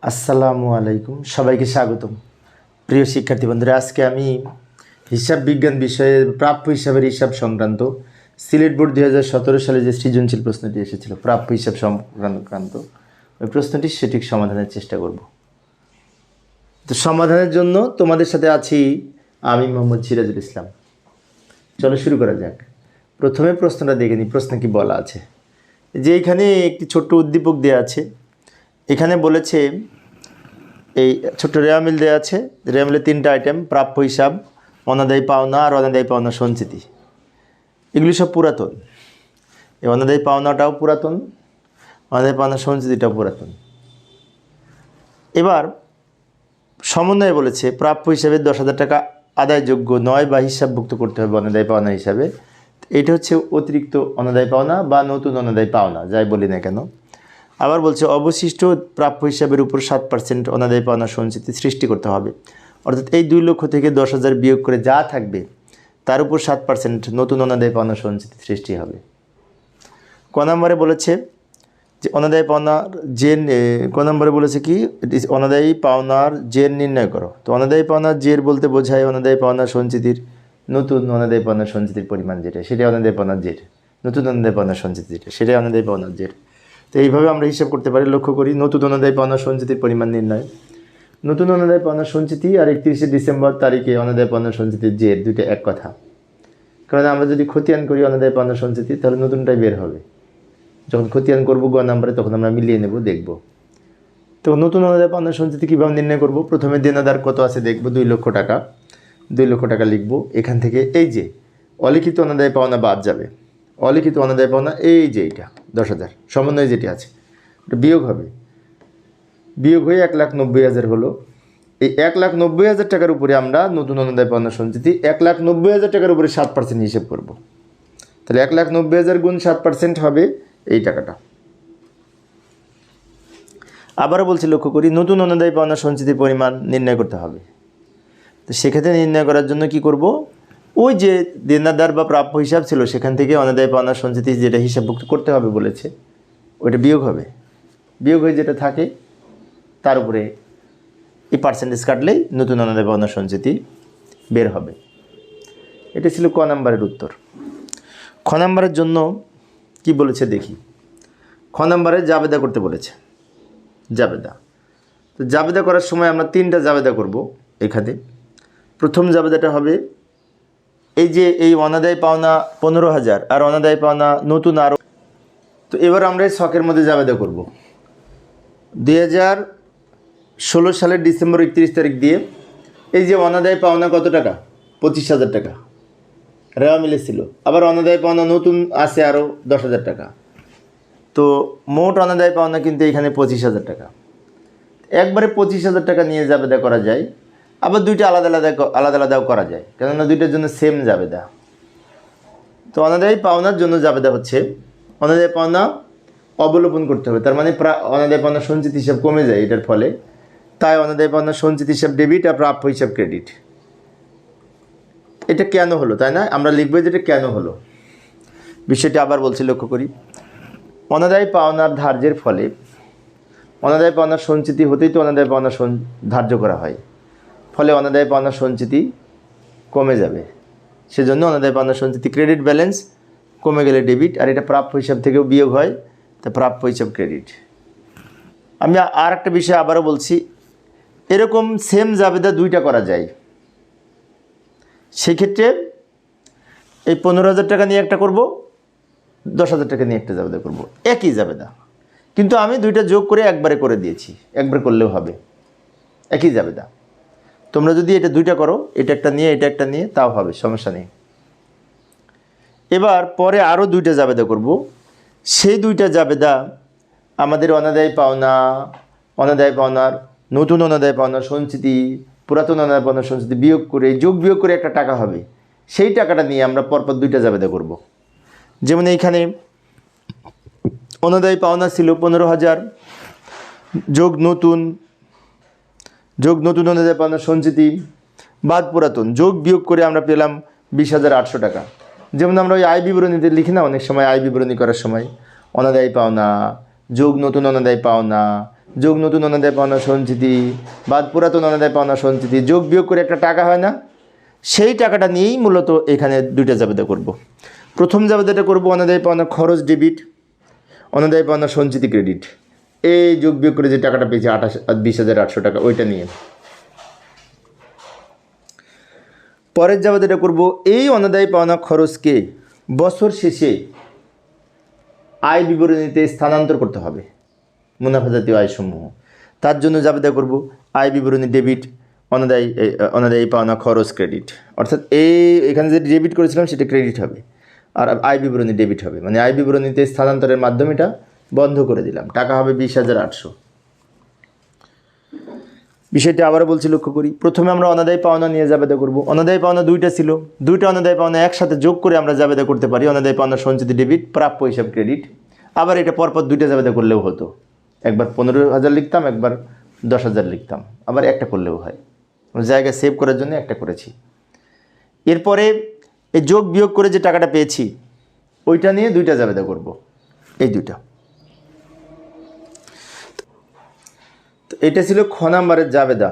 আসসালামু আলাইকুম, সবাইকে স্বাগতম। প্রিয় শিক্ষার্থী বন্ধুরা, আজকে আমি হিসাব বিজ্ঞান বিষয়ে প্রাপ্য হিসাবের হিসাব সংক্রান্ত সিলেট বোর্ড 2017 সালে যে সৃজনশীল প্রশ্নটি এসেছিল প্রাপ্য হিসাব সংক্রান্ত ওই প্রশ্নটির সঠিক সমাধানের চেষ্টা করব। তো সমাধানের জন্য তোমাদের সাথে আছি আমি মোহাম্মদ সিরাজুল ইসলাম। চলো শুরু করা যাক। প্রথমে প্রশ্নটা দেখে নিই, প্রশ্ন কি বলা আছে। যে এখানে একটি ছোট্ট উদ্দীপক দেওয়া আছে। এখানে বলেছে এই ছোট্ট রেয়ামিল দেওয়া আছে। রেয়ামিলের 3টা আইটেম: প্রাপ্য হিসাব, অনাদায়ী পাওনা আর অনাদায়ী পাওনা সঞ্চিতি। এগুলি সব পুরাতন। এই অনাদায়ী পাওনাটাও পুরাতন, অনাদায়ী পাওনা সঞ্চিতিটাও পুরাতন। এবার সমন্বয়ে বলেছে প্রাপ্য হিসাবে 10,000 টাকা আদায়যোগ্য নয় বা হিসাবভুক্ত করতে হবে অনাদায়ী পাওনা হিসাবে। এটা হচ্ছে অতিরিক্ত অনাদায়ী পাওনা বা নতুন অনাদায়ী পাওনা, যাই বলি না কেন। আবার বলছে অবশিষ্ট প্রাপ্য হিসাবের উপর 7% অনাদায়ী পাওনা সঞ্চিতি সৃষ্টি করতে হবে। অর্থাৎ এই 2 লক্ষ থেকে 10,000 বিয়োগ করে যা থাকবে তার উপর 7% নতুন অনাদায়ী পাওনা সঞ্চিতি সৃষ্টি হবে। ক নম্বরে বলেছে যে অনাদায়ী পাওনার ক নম্বরে বলেছে কি অনাদায়ী পাওনার জের নির্ণয় করো। তো অনাদায়ী পাওনার জের বলতে বোঝায় অনাদায়ী পাওনা সঞ্চিতির নতুন অনাদায়ী পাওনা সঞ্চিতির পরিমাণ যেটা, সেটাই অনাদায়ী পাওনার জের। নতুন অনাদায়ী পাওনা সঞ্চিতি যেটা, সেটাই অনাদায়ী পাওনার জের। তো এইভাবে আমরা হিসাব করতে পারি। লক্ষ্য করি নতুন অনাদায়ী পাওনা সঞ্চিতির পরিমাণ নির্ণয়। নতুন অনাদায়ী পাওনা সঞ্চিতি আর 31শে ডিসেম্বর তারিখে অনাদায়ী পাওনা সঞ্চিতির জের, দুইটা এক কথা। কারণ আমরা যদি খতিয়ান করি অনাদায়ী পাওনা সঞ্চিতি, তাহলে নতুনটাই বের হবে। যখন খতিয়ান করবো গ নাম্বারে, তখন আমরা মিলিয়ে নেব, দেখব। তো নতুন অনাদায়ী পাওনা সঞ্চিতি কীভাবে নির্ণয় করব? প্রথমে দেনাদার কত আছে দেখব, 2 লক্ষ টাকা। 2 লক্ষ টাকা লিখব। এখান থেকে এই যে অলিখিত অনাদায়ী পাওনা বাদ যাবে। অলিখিত অনাদায়ী পাওনা এই যে এইটা 10,000 সমন্বয় যেটি আছে ওটা বিয়োগ হবে। বিয়োগ হয়ে 1,90,000 হলো। এই 1,90,000 টাকার উপরে আমরা নতুন অনাদায়ী পাওনা সঞ্চিতি 1,90,000 টাকার উপরে 7% হিসেব করব। তাহলে 1,90,000 গুণ 7% হবে এই টাকাটা। আবারও বলছি, লক্ষ্য করি নতুন অনাদায়ী পাওনা সঞ্চিতির পরিমাণ নির্ণয় করতে হবে। তো সেক্ষেত্রে নির্ণয় করার জন্য কি করব? ওই যে দেনাদার বা প্রাপ্য হিসাব ছিল সেখান থেকে অনাদায়ী পাওনা সঞ্চিতি যেটা হিসাবভুক্ত করতে হবে বলেছে ওইটা বিয়োগ হবে। বিয়োগ হয়ে যেটা থাকে তার উপরে এই পার্সেন্টেজ কাটলেই নতুন অনাদায়ী পাওনা সঞ্চিতি বের হবে। এটা ছিল ক নাম্বারের উত্তর। খ নাম্বারের জন্য কি বলেছে দেখি। খ নাম্বারে জাবেদা করতে বলেছে। জাবেদা, তো জাবেদা করার সময় আমরা 3টা জাবেদা করব। এখানে প্রথম জাবেদাটা হবে এই যে এই অনাদায়ী পাওনা 15,000 আর অনাদায়ী পাওনা নতুন আরও। তো এবার আমরা এই ছকের মধ্যে জাবেদা করব। 2016 সালের ডিসেম্বর 31 তারিখ দিয়ে এই যে অনাদায়ী পাওনা কত টাকা? 25,000 টাকা রেওয়া মিলেছিল। আবার অনাদায়ী পাওনা নতুন আছে আরও 10,000 টাকা। তো মোট অনাদায়ী পাওনা কিন্তু এখানে 25,000 টাকা। একবারে 25,000 টাকা নিয়ে জাবেদা করা যায়, আবার 2টা আলাদা আলাদাও করা যায়, কেননা 2টার জন্য সেম জাবেদা। তো অনাদায়ী পাওনার জন্য জাবেদা হচ্ছে অনাদায়ী পাওনা অবলোপন করতে হবে। তার মানে অনাদায়ী পাওনা সঞ্চিত হিসাব কমে যায় এটার ফলে। তাই অনাদায়ী পাওনা সঞ্চিত হিসাব ডেবিট আর প্রাপ্য হিসাব ক্রেডিট। এটা কেন হলো, তাই না? আমরা লিখবো যে এটা কেন হলো। বিষয়টি আবার বলছি, লক্ষ্য করি। অনাদায়ী পাওনার ধার্যের ফলে অনাদায়ী পাওনার সঞ্চিতি হতেই তো অনাদায়ী পাওনা ধার্য করা হয়। ফলে অনাদায়ী পাওনা সঞ্চিতি কমে যাবে। সেজন্য অনাদায়ী পাওনা সঞ্চিতি ক্রেডিট ব্যালেন্স কমে গেলে ডেবিট, আর এটা প্রাপ্য হিসাব থেকেও বিয়োগ হয়, তা প্রাপ্য হিসাব ক্রেডিট। আমি আর একটা বিষয় আবারও বলছি, এরকম সেম জাবেদা 2টা করা যায়। সেক্ষেত্রে এই 15,000 টাকা নিয়ে একটা করব, 10,000 টাকা নিয়ে একটা জাবেদা করব, একই জাবেদা। কিন্তু আমি 2টা যোগ করে একবারে করে দিয়েছি। একবার করলেও হবে, একই জাবেদা। তোমরা যদি এটা 2টা করো, এটা একটা নিয়ে তাও হবে, সমস্যা নেই। এবার পরে আরও 2টা জাবেদা করব। সেই 2টা জাবেদা আমাদের অনাদায়ী পাওনার নতুন অনাদায়ী পাওনা সঞ্চিতি, পুরাতন অনাদায়ী পাওনা সঞ্চিতি বিয়োগ করে বিয়োগ করে একটা টাকা হবে। সেই টাকাটা নিয়ে আমরা পরপর 2টা জাবেদা করব। যেমন এইখানে অনাদায়ী পাওনা ছিল 15,000 যোগ নতুন অনাদায়ী পাওনা সঞ্চিতি বাদ পুরাতন বিয়োগ করে আমরা পেলাম 20,800 টাকা। যেমন আমরা ওই আয় বিবরণীতে লিখি না, অনেক সময় আয় বিবরণী করার সময় অনাদায়ী পাওনা যোগ নতুন অনাদায়ী পাওনা যোগ নতুন অনাদায় পাওনা সঞ্চিতি বাদ পুরাতন অনাদায় পাওনা সঞ্চিতি, যোগ বিয়োগ করে একটা টাকা হয় না, সেই টাকাটা নিয়েই মূলত এখানে দুইটা জাবেদা করব। প্রথম জাবেদাটা করব অনাদায় পাওনা খরচ ডেবিট, অনাদায় পাওনা সঞ্চিতি ক্রেডিট। এই যোগ বিয়োগ করে যে টাকাটা পেয়েছি 20,800 টাকা, ওইটা নিয়ে। পরের জাবেদাটা করব এই অনাদায় পাওনা খরচকে বছর শেষে আয় বিবরণীতে স্থানান্তর করতে হবে, মুনাফা জাতীয় আয়সমূহ। তার জন্য জাবেদা করব আয় বিবরণী ডেবিট, অনাদায়ী পাওনা খরচ ক্রেডিট। অর্থাৎ এখানে যে ডেবিট করেছিলাম সেটা ক্রেডিট হবে, আর আয় বিবরণী ডেবিট হবে, মানে আয় বিবরণীতে স্থানান্তরের মাধ্যমে এটা বন্ধ করে দিলাম। টাকা হবে 20,800। বিষয়টি আবারও বলছি, লক্ষ্য করি। প্রথমে আমরা অনাদায়ী পাওনা নিয়ে জাবেদা করব। অনাদায়ী পাওনা দুইটা ছিল, দুইটা অনাদায়ী পাওনা একসাথে যোগ করে আমরা জাবেদা করতে পারি। অনাদায়ী পাওনা সঞ্চিতি ডেবিট, প্রাপ্য হিসাব ক্রেডিট। আবার এটা পরপর দুইটা জাবেদা করলেও হতো, একবার 15,000 লিখতাম, একবার 10,000 লিখতাম, আবার একটা করলেও হয়। জায়গা সেভ করার জন্য একটা করেছি। এরপরে এই যোগ বিয়োগ করে যে টাকাটা পেয়েছি ওইটা নিয়ে দুইটা জাবেদা করব, এই দুইটা। তো এটা ছিল খ নাম্বারের জাবেদা।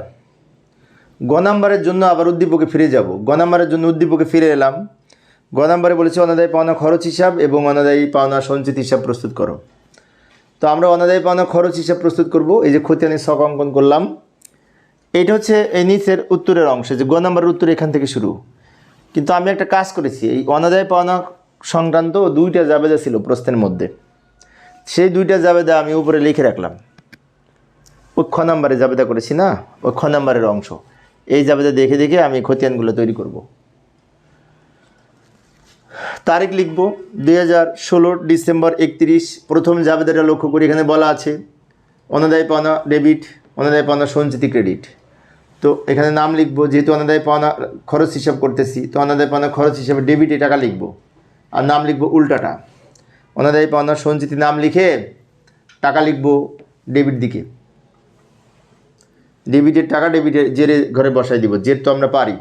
গ নাম্বারের জন্য আবার উদ্দীপকে ফিরে যাব। গ নাম্বারের জন্য উদ্দীপকে ফিরে এলাম। গ নাম্বারে বলেছে অনাদায়ী পাওনা খরচ হিসাব এবং অনাদায়ী পাওনা সঞ্চিত হিসাব প্রস্তুত করো। তো আমরা অনাদায়ী পাওনা খরচ হিসাব প্রস্তুত করব। এই যে খতিয়ানের ছক অঙ্কন করলাম, এইটা হচ্ছে এই নিচের উত্তরের অংশ, যে গ নাম্বারের উত্তর এখান থেকে শুরু। কিন্তু আমি একটা কাজ করেছি, এই অনাদায়ী পাওনা সংক্রান্ত দুইটা জাবেদা ছিল প্রশ্নের মধ্যে, সেই দুইটা জাবেদা আমি উপরে লিখে রাখলাম। ওই খ নাম্বারে জাবেদা করেছি না, ওই খ নাম্বারের অংশ, এই জাবেদা দেখে দেখে আমি খতিয়ানগুলো তৈরি করব। তারিখ লিখব 2016 ডিসেম্বর 31। প্রথম জাবেদাটা লক্ষ্য করি, এখানে বলা আছে অনাদায়ী পাওনা ডেবিট, অনাদায়ী পাওনা সঞ্চিতি ক্রেডিট। তো এখানে নাম লিখব, যেহেতু অনাদায়ী পাওনা খরচ হিসাব করতেছি, তো অনাদায়ী পাওনা খরচ হিসাবে ডেবিটে টাকা লিখব, আর নাম লিখব উল্টাটা। অনাদায়ী পাওনা সঞ্চিতি নাম লিখে টাকা লিখব ডেবিট দিকে, ডেবিটের টাকা ডেবিটের জেরে ঘরে বসাই দিব, জের তো আমরা পারি।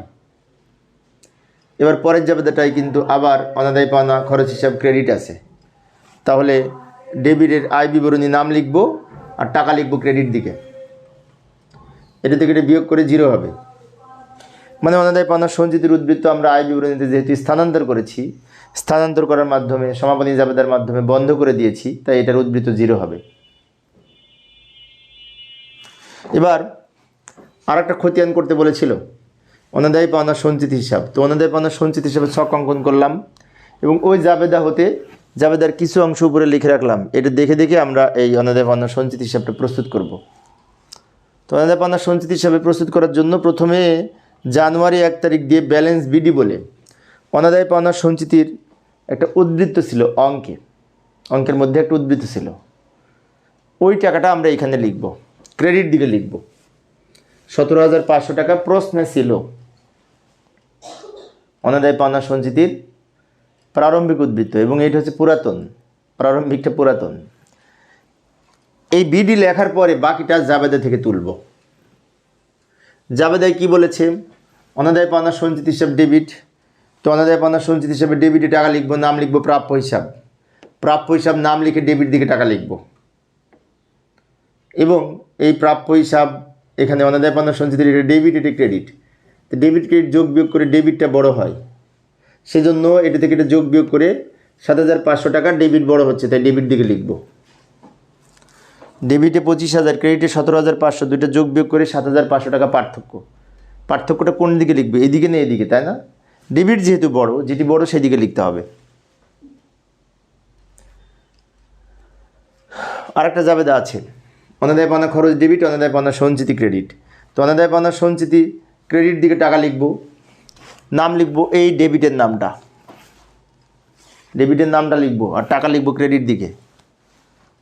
এবার পরের জাবেদাটাই কিন্তু আবার অনাদায়ী পাওনা খরচ হিসাব ক্রেডিট আছে, তাহলে ডেবিটের আয় বিবরণী নাম লিখব আর টাকা লিখব ক্রেডিট দিকে। এটা থেকে এটা বিয়োগ করে 0 হবে, মানে অনাদায়ী পাওনা সঞ্চিতির উদ্বৃত্ত আমরা আয় বিবরণীতে যেহেতু স্থানান্তর করেছি, স্থানান্তর করার মাধ্যমে সমাপনী জাবেদার মাধ্যমে বন্ধ করে দিয়েছি, তাই এটার উদ্বৃত্ত 0 হবে। এবার আর একটা খতিয়ান করতে বলেছিল, অনাদায়ী পাওনা সঞ্চিত হিসাব। তো অনাদায়ী পাওনা সঞ্চিত হিসাবে ছক অঙ্কন করলাম এবং ওই জাবেদা হতে জাবেদার কিছু অংশ উপরে লিখে রাখলাম। এটা দেখে দেখে আমরা এই অনাদায়ী পাওনা সঞ্চিত হিসাবটা প্রস্তুত করব। তো অনাদায়ী পাওনা সঞ্চিত হিসাবে প্রস্তুত করার জন্য প্রথমে জানুয়ারি 1 তারিখ দিয়ে ব্যালেন্স বিডি বলে অনাদায়ী পাওনা সঞ্চিতির একটা উদ্বৃত্ত ছিল, অঙ্কের মধ্যে একটা উদ্বৃত্ত ছিল, ওই টাকাটা আমরা এখানে লিখব, ক্রেডিট দিকে লিখব। 17,500 টাকা প্রশ্নে ছিল অনাদায়ী পাওনা সঞ্চিতির প্রারম্ভিক উদ্বৃত্ত, এবং এটা হচ্ছে পুরাতন, প্রারম্ভিকটা পুরাতন। এই বিডি লেখার পরে বাকিটা জাবেদা থেকে তুলব। জাবেদায় কি বলেছে, অনাদায়ী পাওনা সঞ্চিত হিসাব ডেবিট। তো অনাদায়ী পাওনা সঞ্চিত হিসাবে ডেবিটে টাকা লিখব, নাম লিখব প্রাপ্য হিসাব, প্রাপ্য হিসাব নাম লিখে ডেবিট দিকে টাকা লিখব। এবং এই প্রাপ্য হিসাব এখানে অনাদায়ী পাওনা সঞ্চিতির এটা ডেবিট, এটা ক্রেডিট। তো ডেবিট ক্রেডিট যোগ বিয়োগ করে ডেবিটটা বড় হয়, সেজন্য এটা থেকে এটা যোগ বিয়োগ করে 7,500 টাকা ডেবিট বড় হচ্ছে, তাই ডেবিট দিকে লিখব। ডেবিটে 25,000, ক্রেডিটে 17,500, দুইটা যোগ বিয়োগ করে 7,500 টাকা পার্থক্যটা কোন দিকে লিখবে, এদিকে না এদিকে, তাই না? ডেবিট যেহেতু বড়, যেটি বড় সেই দিকে লিখতে হবে। আর একটা জাবেদা আছে, অনাদায়ী পাওনা খরচ ডেবিট, অনাদায়ী পাওনা সঞ্চিতি ক্রেডিট। তো অনাদায়ী পাওনা সঞ্চিতি ক্রেডিট দিকে টাকা লিখব, নাম লিখব এই ডেবিটের নামটা, ডেবিটের নামটা লিখব আর টাকা লিখব ক্রেডিট দিকে।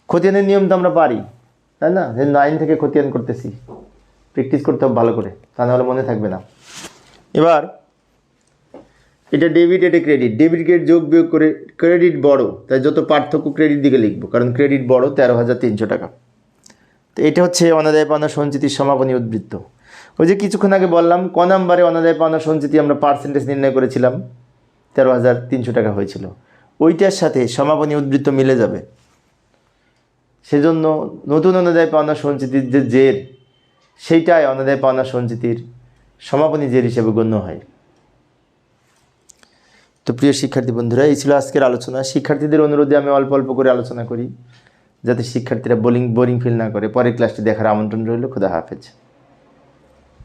খতিয়ানের নিয়ম তো আমরা পারি, তাই না? যে 9 থেকে খতিয়ান করতেছি, প্র্যাকটিস করতে হবে ভালো করে, তা নাহলে মনে থাকবে না। এবার এটা ডেবিট, এটা ক্রেডিট, ডেবিট ক্রেডিট যোগ বিয়োগ করে ক্রেডিট বড়, তাই যত পার্থক্য ক্রেডিট দিকে লিখব, কারণ ক্রেডিট বড় 13,300 টাকা। তো এটা হচ্ছে অনাদায়ী পাওনা সঞ্চিতির সমাপনী উদ্বৃত্ত। ওই যে কিছুক্ষণ আগে বললাম ক নাম্বারে অনাদায়ী পাওনা সঞ্চিতি আমরা পার্সেন্টেজ নির্ণয় করেছিলাম, 13,300 টাকা হয়েছিল, ওইটার সাথে সমাপনী উদ্বৃত্ত মিলে যাবে। সেজন্য নতুন অনাদায় পাওনা সঞ্চিতির যে জের, সেইটাই অনাদায় পাওনা সঞ্চিতির সমাপনী জের হিসেবে গণ্য হয়। তো প্রিয় শিক্ষার্থী বন্ধুরা, এই ছিল আজকের আলোচনা। শিক্ষার্থীদের অনুরোধে আমি অল্প অল্প করে আলোচনা করি, যাতে শিক্ষার্থীরা বোরিং ফিল না করে। পরের ক্লাসটি দেখার আমন্ত্রণ রইল। খোদা হাফেজ।